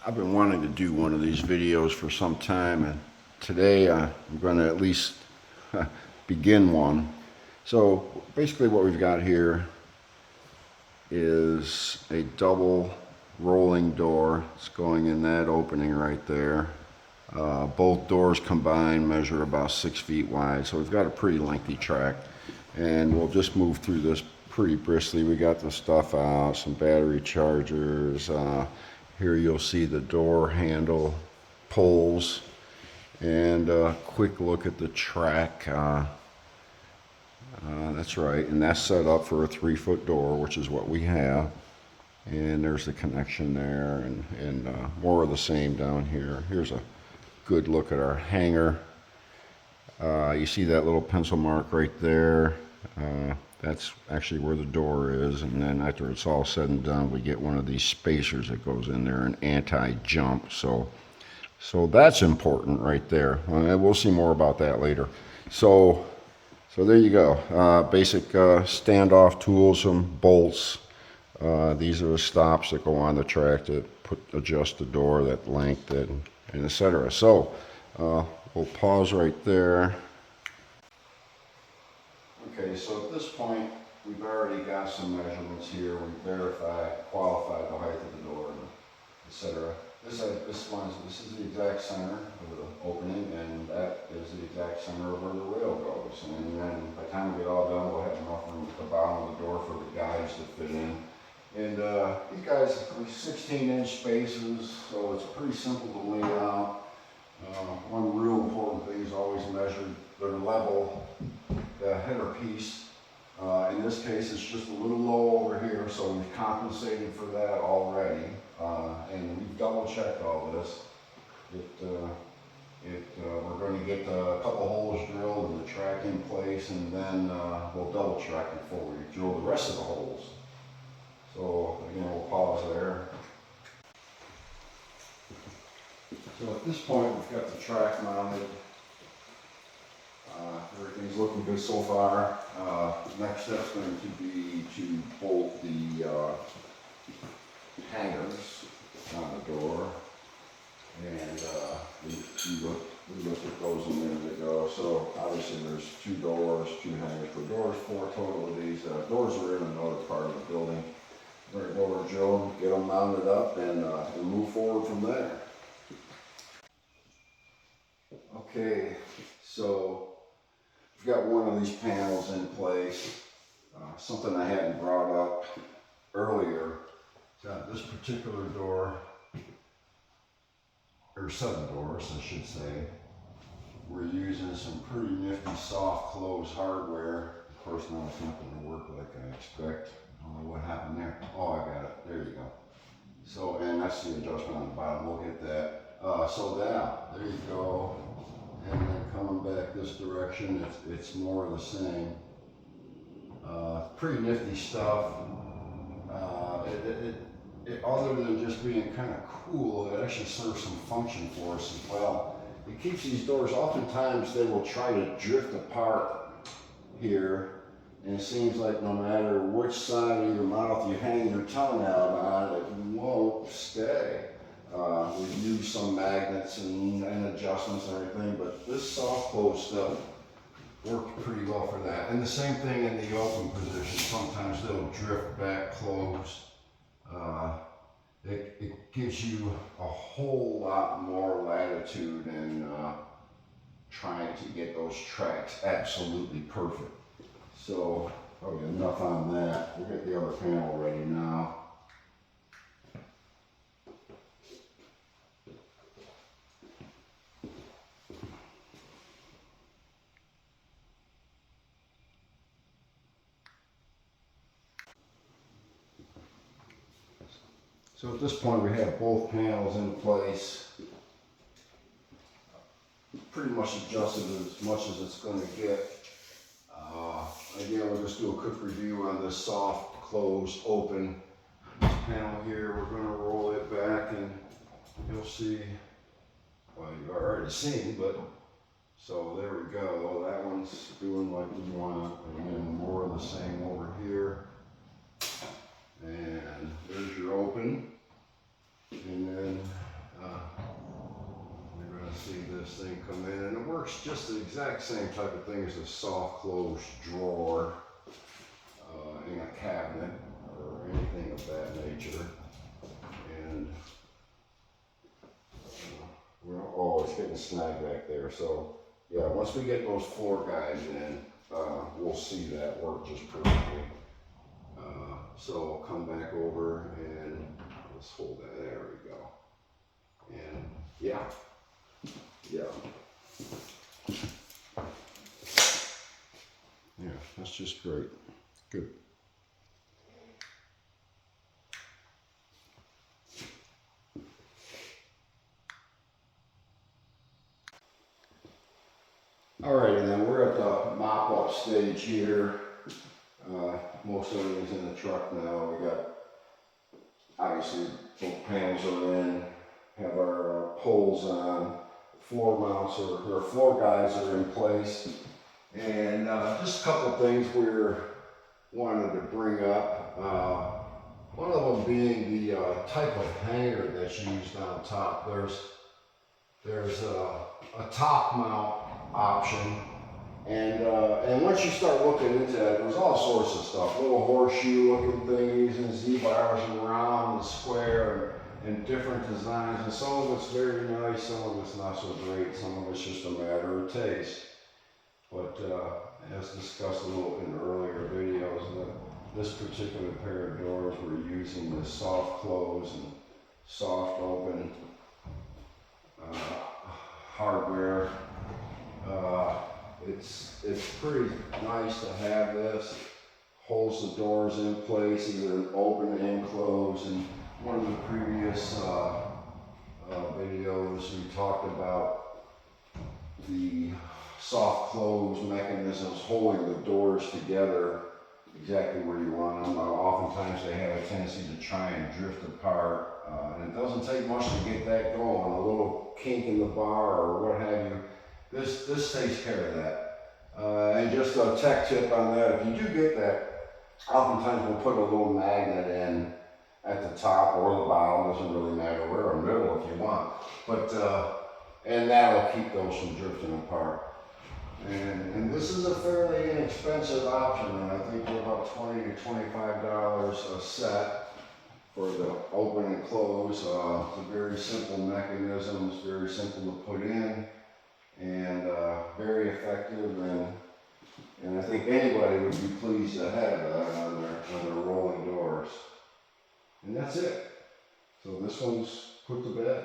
I've been wanting to do one of these videos for some time, and today I'm going to at least begin one. So basically what we've got here is a double rolling door. It's going in that opening right there. Both doors combined measure about 6 feet wide, so we've got a pretty lengthy track. And we'll just move through this pretty briskly. We got the stuff out, some battery chargers. Here you'll see the door handle pulls, and a quick look at the track. That's right, and that's set up for a 3-foot door, which is what we have. And there's the connection there, and more of the same down here. Here's a good look at our hanger. You see that little pencil mark right there? That's actually where the door is, and then after it's all said and done, we get one of these spacers that goes in there, an anti-jump. So that's important right there. And we'll see more about that later. So there you go. Basic standoff tools, some bolts. These are the stops that go on the track to adjust the door, that length, and etc. So we'll pause right there. Okay, so at this point, we've already got some measurements here. We've verified, qualified the height of the door, etc. This is the exact center of the opening, and that is the exact center of where the rail goes. And then by the time we get all done, we'll have enough room at the bottom of the door for the guides to fit in. And these guys are 16-inch spaces, so it's pretty simple to lay out. One real important thing is always measure their level, the header piece. In this case, it's just a little low over here, so we've compensated for that already. And we've double checked all this. We're going to get a couple holes drilled and the track in place, and then we'll double check before we drill the rest of the holes. So again, we'll pause there. So at this point, we've got the track mounted. Everything's looking good so far. Next step's going to be to bolt the hangers on the door. And we looked at those a minute ago. So obviously there's 2 doors, 2 hangers per door, 4 total of these. Doors are in another part of the building. We're going to go over to Joe, get them mounted up, and we'll move forward from there. Okay, so we've got one of these panels in place. Something I hadn't brought up earlier. This particular door, or set of doors, I should say. We're using some pretty nifty soft close hardware. Of course, now it's not going to work like I expect. I don't know what happened there. Oh, I got it. There you go. So, and that's the adjustment on the bottom. We'll get that. So there you go. And then coming back this direction, it's more of the same. Pretty nifty stuff. Other than just being kind of cool, it actually serves some function for us as well. It keeps these doors, oftentimes they will try to drift apart here, and it seems like no matter which side of your mouth you hang your tongue out on, it won't stay. We've used some magnets and adjustments and everything, but this soft close stuff worked pretty well for that. And the same thing in the open position. Sometimes they'll drift back closed. It gives you a whole lot more latitude in trying to get those tracks absolutely perfect. So, probably enough on that. We'll get the other panel ready now. So at this point, we have both panels in place. Pretty much adjusted as much as it's going to get. Again, we'll just do a quick review on this soft, closed, open. This panel here, we're going to roll it back, and you'll see, well, you've already seen, but so there we go. That one's doing like we want, and then more of the same over here. And there's your open. And then works just the exact same type of thing as a soft close drawer in a cabinet or anything of that nature. And oh, it's getting snagged back there. So yeah, once we get those floor guides in, we'll see that work just perfectly. So I'll come back over and let's hold that. There we go. And yeah. Yeah, that's just great. Good. All right, and then we're at the mop-up stage here. Most everything's in the truck now. We got, obviously, both panels are in, have our poles on, floor mounts or floor guides are in place. And just a couple things we're wanted to bring up. One of them being the type of hanger that's used on top. There's a top mount option, and once you start looking into that, there's all sorts of stuff. Little horseshoe looking things and Z-bars and round and square and different designs. And some of it's very nice, some of it's not so great. Some of it's just a matter of taste. But as discussed a little in earlier videos, this particular pair of doors we're using the soft close and soft open hardware. It's pretty nice to have this. Holds the doors in place, either open and close. And one of the previous videos we talked about the soft close mechanisms holding the doors together exactly where you want them. Oftentimes they have a tendency to try and drift apart, and it doesn't take much to get that going. A little kink in the bar or what have you. This takes care of that. And just a tech tip on that, if you do get that, oftentimes we'll put a little magnet in at the top or the bottom, doesn't really matter, or in the middle if you want. But and that'll keep those from drifting apart. And this is a fairly inexpensive option, and I think we're about $20 to $25 a set for the open and close. It's a very simple mechanism, it's very simple to put in, and very effective, and I think anybody would be pleased to have that on their rolling doors. And that's it. So this one's put to bed.